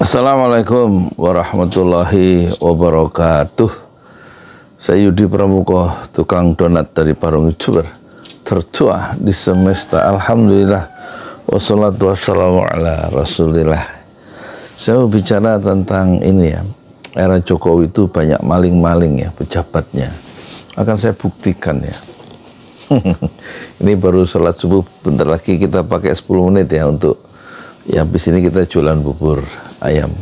Assalamualaikum warahmatullahi wabarakatuh. Saya Yudi Pramuko, tukang donat dari Parung Youtuber, tertua di semesta. Alhamdulillah, wassalatu wassalamu ala rasulillah. Saya mau bicara tentang ini ya, era Jokowi itu banyak maling-maling ya pejabatnya. Akan saya buktikan ya. Ini baru sholat subuh, bentar lagi kita pakai 10 menit ya untuk ya habis ini kita jualan bubur ayam.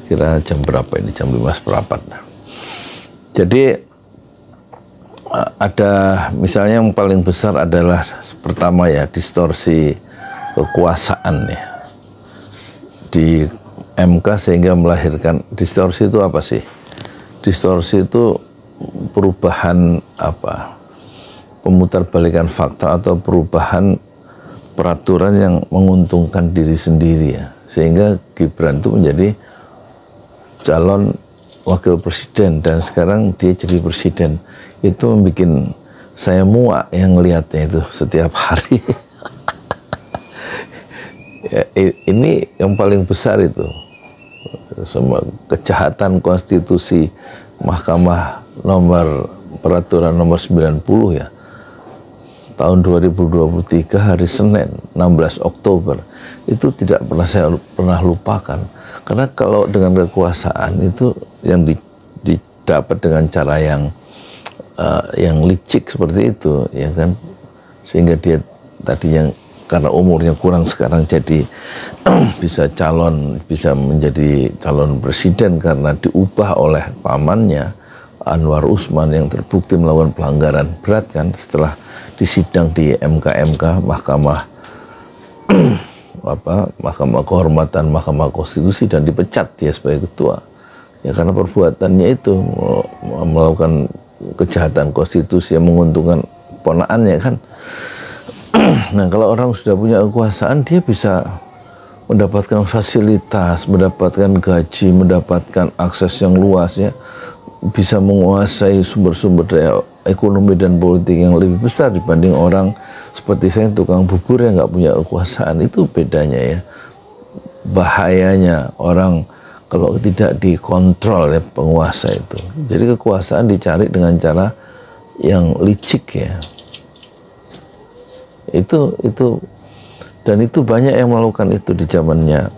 Kira jam berapa ini? Jam 5:15. Jadi ada misalnya yang paling besar adalah pertama ya distorsi kekuasaan ya di MK sehingga melahirkan distorsi. Itu apa sih? Distorsi itu perubahan apa? Pemutarbalikan fakta atau perubahan peraturan yang menguntungkan diri sendiri ya, sehingga Gibran itu menjadi calon wakil presiden dan sekarang dia jadi presiden. Itu membuat saya muak yang ngelihatnya itu setiap hari. Ya, ini yang paling besar itu semua kejahatan konstitusi. Mahkamah peraturan nomor 90 ya tahun 2023 hari Senin 16 Oktober itu tidak pernah saya lupakan, karena kalau dengan kekuasaan itu yang didapat dengan cara yang licik seperti itu ya kan, sehingga dia tadi yang karena umurnya kurang sekarang jadi bisa menjadi calon presiden karena diubah oleh pamannya Anwar Usman yang terbukti melakukan pelanggaran berat kan, setelah disidang di Mahkamah Mahkamah Kehormatan Mahkamah Konstitusi dan dipecat dia sebagai ketua ya karena perbuatannya itu melakukan kejahatan konstitusi yang menguntungkan ponakannya kan. Nah, kalau orang sudah punya kekuasaan, dia bisa mendapatkan fasilitas, mendapatkan gaji, mendapatkan akses yang luas ya, bisa menguasai sumber-sumber daya ekonomi dan politik yang lebih besar dibanding orang seperti saya tukang bubur yang nggak punya kekuasaan. Itu bedanya ya, bahayanya orang kalau tidak dikontrol ya penguasa itu. Jadi kekuasaan dicari dengan cara yang licik ya. Itu dan itu banyak yang melakukan itu di zamannya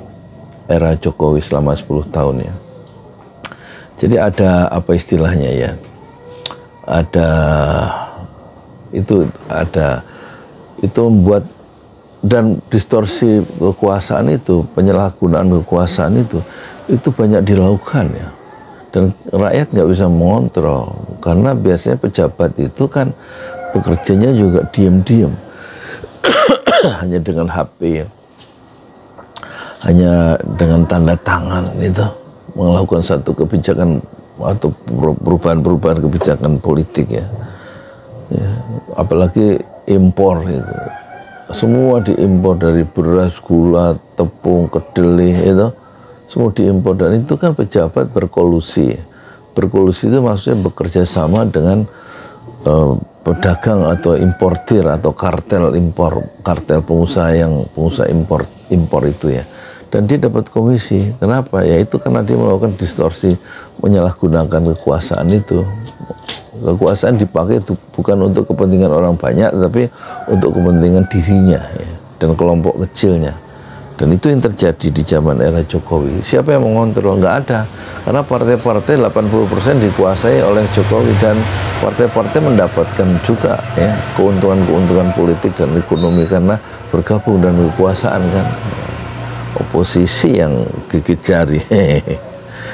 era Jokowi selama 10 tahun ya. Jadi ada apa istilahnya ya, itu membuat dan distorsi kekuasaan itu, penyalahgunaan kekuasaan itu banyak dilakukan ya, dan rakyat nggak bisa mengontrol karena biasanya pejabat itu kan bekerjanya juga diam-diam. Hanya dengan HP, hanya dengan tanda tangan itu melakukan satu kebijakan atau perubahan kebijakan politik ya. Apalagi impor itu, semua diimpor dari beras, gula, tepung, kedelai itu semua diimpor, dan itu kan pejabat berkolusi. Berkolusi itu maksudnya bekerja sama dengan pedagang atau importir atau kartel pengusaha impor itu ya, dan dia dapat komisi. Kenapa? Ya itu karena dia melakukan distorsi, menyalahgunakan kekuasaan itu. Kekuasaan dipakai itu bukan untuk kepentingan orang banyak, tapi untuk kepentingan dirinya ya, dan kelompok kecilnya. Dan itu yang terjadi di zaman era Jokowi. Siapa yang mengontrol? Nggak ada. Karena partai-partai 80% dikuasai oleh Jokowi, dan partai-partai mendapatkan juga ya keuntungan politik dan ekonomi karena bergabung dan kekuasaan kan. Oposisi yang gigit jari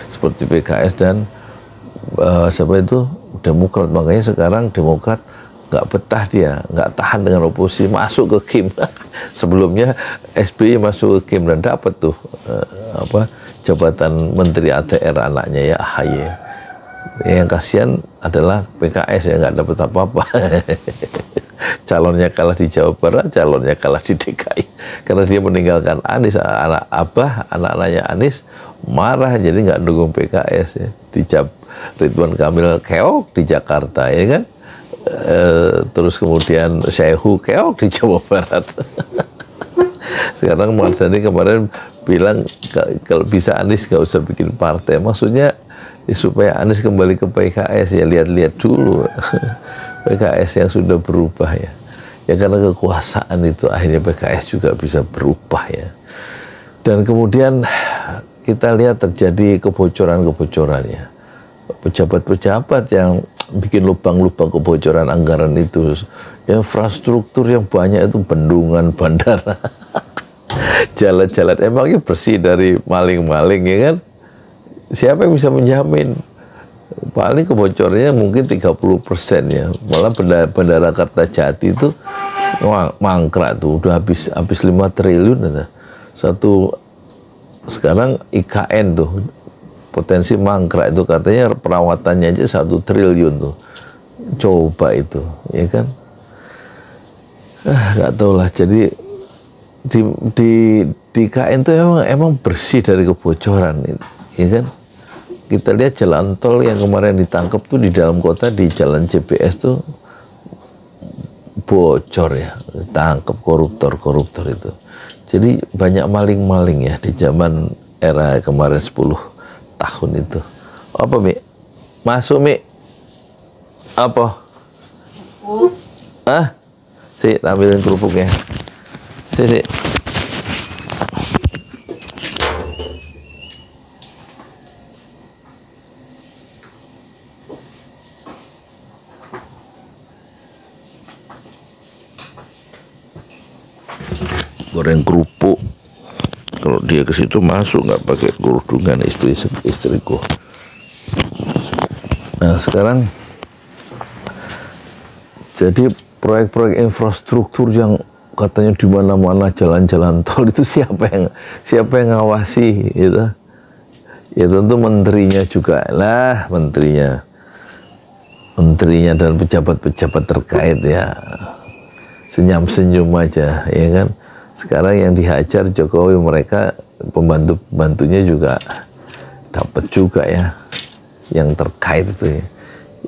seperti PKS dan siapa itu Demokrat. Makanya sekarang Demokrat nggak betah, dia nggak tahan dengan oposisi, masuk ke Kim. Sebelumnya SBY masuk ke Kim dan dapat tuh jabatan Menteri ATR anaknya ya AHY. Yang kasihan adalah PKS yang nggak dapat apa-apa. Calonnya kalah di Jawa Barat, calonnya kalah di DKI karena dia meninggalkan Anies. Anak-anaknya Anies marah, jadi nggak dukung PKS ya. Dicap Ridwan Kamil keok di Jakarta ya kan. Terus kemudian Syaihu keok di Jawa Barat. Sekarang Mardhani kemarin bilang kalau bisa Anies gak usah bikin partai. Maksudnya supaya Anies kembali ke PKS ya, lihat-lihat dulu PKS yang sudah berubah ya. Ya karena kekuasaan itu akhirnya PKS juga bisa berubah ya. Dan kemudian kita lihat terjadi kebocoran-kebocoran ya. Pejabat-pejabat yang bikin lubang-lubang kebocoran anggaran itu. Infrastruktur yang banyak itu bendungan, bandara, jalan-jalan. Emangnya bersih dari maling-maling ya kan? Siapa yang bisa menjamin? Paling kebocorannya mungkin 30% ya. Malah bandara Kertajati itu mangkrak tuh, udah habis 5 triliun ada. Sekarang IKN tuh potensi mangkrak itu katanya perawatannya aja 1 triliun tuh. Coba itu, ya kan? Nggak tahu lah. Jadi di IKN tuh emang bersih dari kebocoran, ya kan? Kita lihat jalan tol yang kemarin ditangkap tuh di dalam kota di jalan CBS tuh bocor ya, tangkap koruptor itu. Jadi banyak maling-maling ya di zaman era kemarin 10 tahun itu. Apa Mi? Masuk Mi? Apa? Ambilin kerupuknya. Si. Goreng kerupuk. Kalau dia ke situ masuk nggak pakai kerudungan istriku. Nah sekarang jadi proyek-proyek infrastruktur yang katanya di mana-mana jalan-jalan tol itu siapa yang ngawasi gitu? Ya tentu menterinya juga lah, menterinya dan pejabat-pejabat terkait ya senyum-senyum aja ya kan. Sekarang yang dihajar Jokowi, mereka pembantu-pembantunya juga dapat juga ya yang terkait itu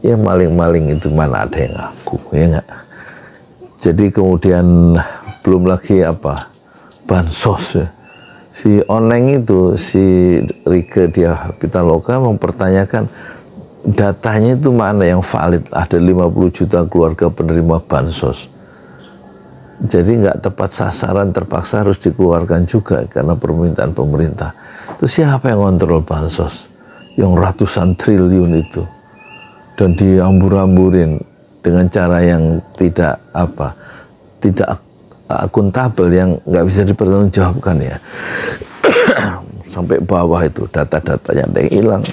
ya maling-maling itu mana ada yang ngaku ya nggak. Jadi kemudian belum lagi bansos ya. Si Oneng itu, si Rieke Diah Pitaloka mempertanyakan datanya itu mana yang valid, ada 50 juta keluarga penerima bansos. Jadi nggak tepat sasaran, terpaksa harus dikeluarkan juga karena permintaan pemerintah. Itu siapa yang kontrol bansos yang ratusan triliun itu dan diambur-amburin dengan cara yang tidak akuntabel, yang nggak bisa dipertanggungjawabkan ya. Sampai bawah itu data-datanya ada yang hilang,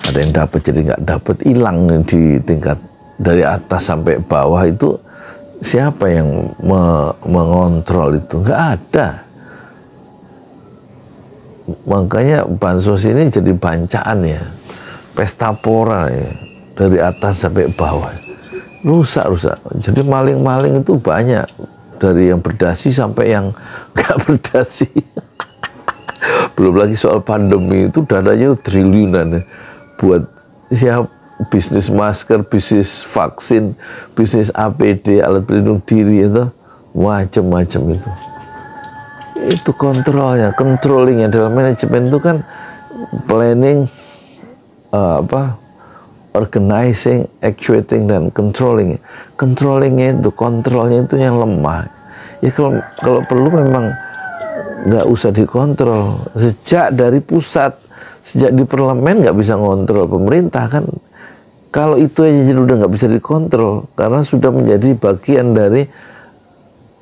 ada yang dapat jadi nggak dapat, hilang di tingkat dari atas sampai bawah itu. Siapa yang mengontrol itu? Nggak ada. Makanya bansos ini jadi bancaan ya, pesta pora ya, dari atas sampai bawah. Rusak. Jadi maling-maling itu banyak, dari yang berdasi sampai yang nggak berdasi. Belum lagi soal pandemi itu dananya triliunan ya. Buat siapa? Bisnis masker, bisnis vaksin, bisnis APD, alat pelindung diri itu macam-macam itu. Itu kontrolnya, controllingnya dalam manajemen itu kan planning, organizing, actuating dan controlling. Controllingnya itu, kontrolnya itu yang lemah. Ya kalau perlu memang nggak usah dikontrol. Sejak dari pusat, sejak di parlemen nggak bisa ngontrol pemerintah kan. Kalau itu aja udah nggak bisa dikontrol karena sudah menjadi bagian dari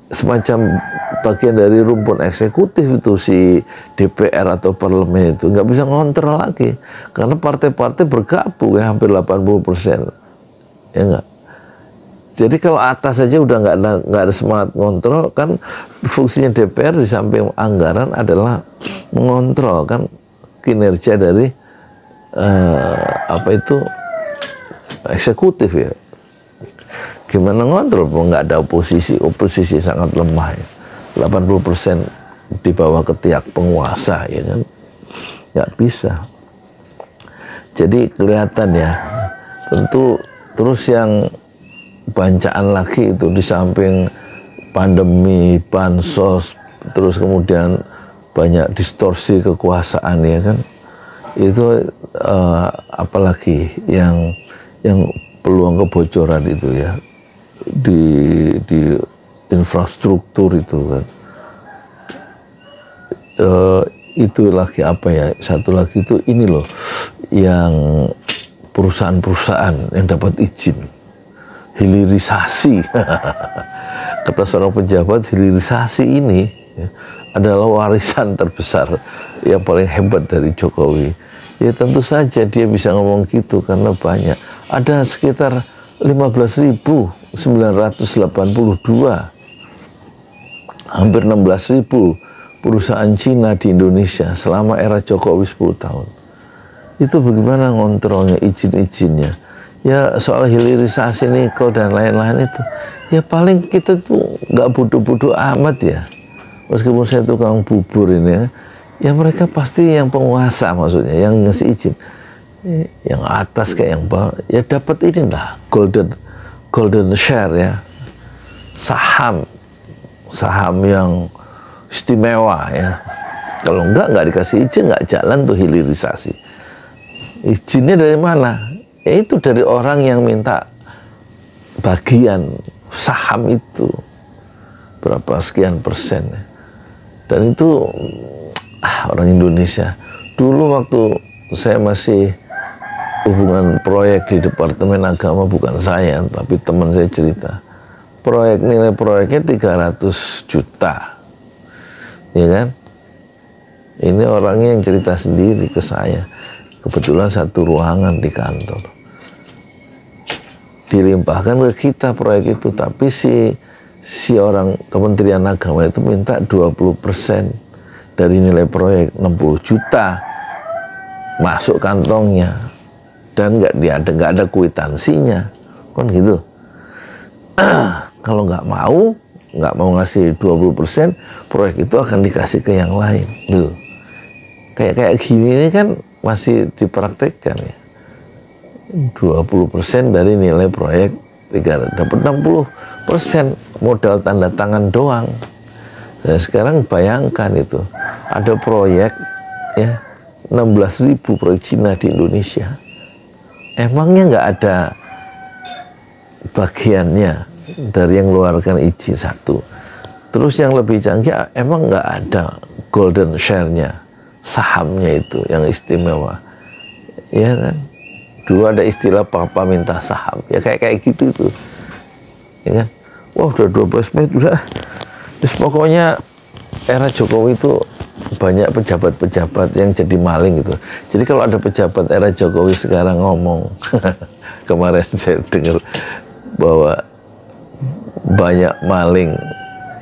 semacam bagian dari rumpun eksekutif itu, si DPR atau parlemen itu nggak bisa ngontrol lagi karena partai-partai bergabung ya hampir 80%, ya nggak. Jadi kalau atas aja udah nggak ada semangat ngontrol kan, fungsinya DPR di samping anggaran adalah mengontrol kan kinerja dari eksekutif ya. Gimana ngontrol? Nggak ada oposisi sangat lemah ya. 80% di bawah ketiak penguasa ya kan, nggak bisa. Jadi kelihatan ya, tentu terus yang bancaan lagi itu di samping pandemi, bansos, terus kemudian banyak distorsi kekuasaan ya kan, itu apalagi yang peluang kebocoran itu ya di infrastruktur itu kan. Itu lagi apa ya, satu lagi itu ini loh, yang perusahaan-perusahaan yang dapat izin hilirisasi. Kata seorang pejabat, hilirisasi ini ya, adalah warisan terbesar yang paling hebat dari Jokowi. Ya tentu saja dia bisa ngomong gitu karena banyak. Ada sekitar 15.982, hampir 16.000 perusahaan Cina di Indonesia selama era Jokowi 10 tahun. Itu bagaimana ngontrolnya, izin-izinnya. Ya soal hilirisasi nikel dan lain-lain itu, ya paling kita tuh nggak bodoh-bodoh amat ya. Meskipun saya tukang bubur ini ya mereka pasti yang penguasa, maksudnya yang ngasih izin. Yang atas kayak yang bawah, ya dapat ini lah, golden share ya. Saham yang istimewa ya. Kalau nggak dikasih izin, nggak jalan tuh hilirisasi. Izinnya dari mana? Ya itu dari orang yang minta bagian saham itu berapa sekian persen ya. Dan itu orang Indonesia dulu waktu saya masih hubungan proyek di Departemen Agama, bukan saya tapi teman saya cerita, nilai proyeknya 300 juta ya kan. Ini orangnya yang cerita sendiri ke saya, kebetulan satu ruangan di kantor, dilimpahkan ke kita proyek itu, tapi si orang Kementerian Agama itu minta 20% dari nilai proyek, 60 juta masuk kantongnya dan nggak ada kwitansinya kan gitu. Kalau nggak mau ngasih 20%, proyek itu akan dikasih ke yang lain tuh. Kayak gini ini kan masih dipraktekkan ya. 20% dari nilai proyek, dapat 60% modal tanda tangan doang. Nah, sekarang bayangkan itu ada proyek ya 16.000 proyek Cina di Indonesia. Emangnya nggak ada bagiannya dari yang mengeluarkan izin satu. Terus yang lebih canggih, emang nggak ada golden share-nya, sahamnya itu yang istimewa, ya kan? Dulu ada istilah papa minta saham, ya kayak gitu itu, ya kan? Wah udah 12 menit udah. Terus pokoknya era Jokowi itu banyak pejabat-pejabat yang jadi maling gitu. Jadi kalau ada pejabat era Jokowi sekarang ngomong, kemarin saya dengar bahwa banyak maling,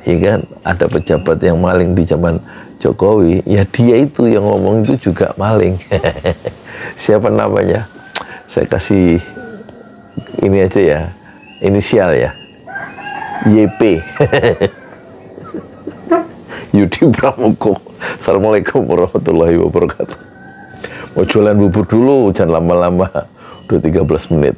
ya kan? Ada pejabat yang maling di zaman Jokowi, ya dia itu yang ngomong itu juga maling. Siapa namanya? Saya kasih ini aja ya, inisial ya, YP. Yudi Pramuko. Assalamualaikum warahmatullahi wabarakatuh. Mau jualan bubur dulu, jangan lama-lama. Udah 13 menit.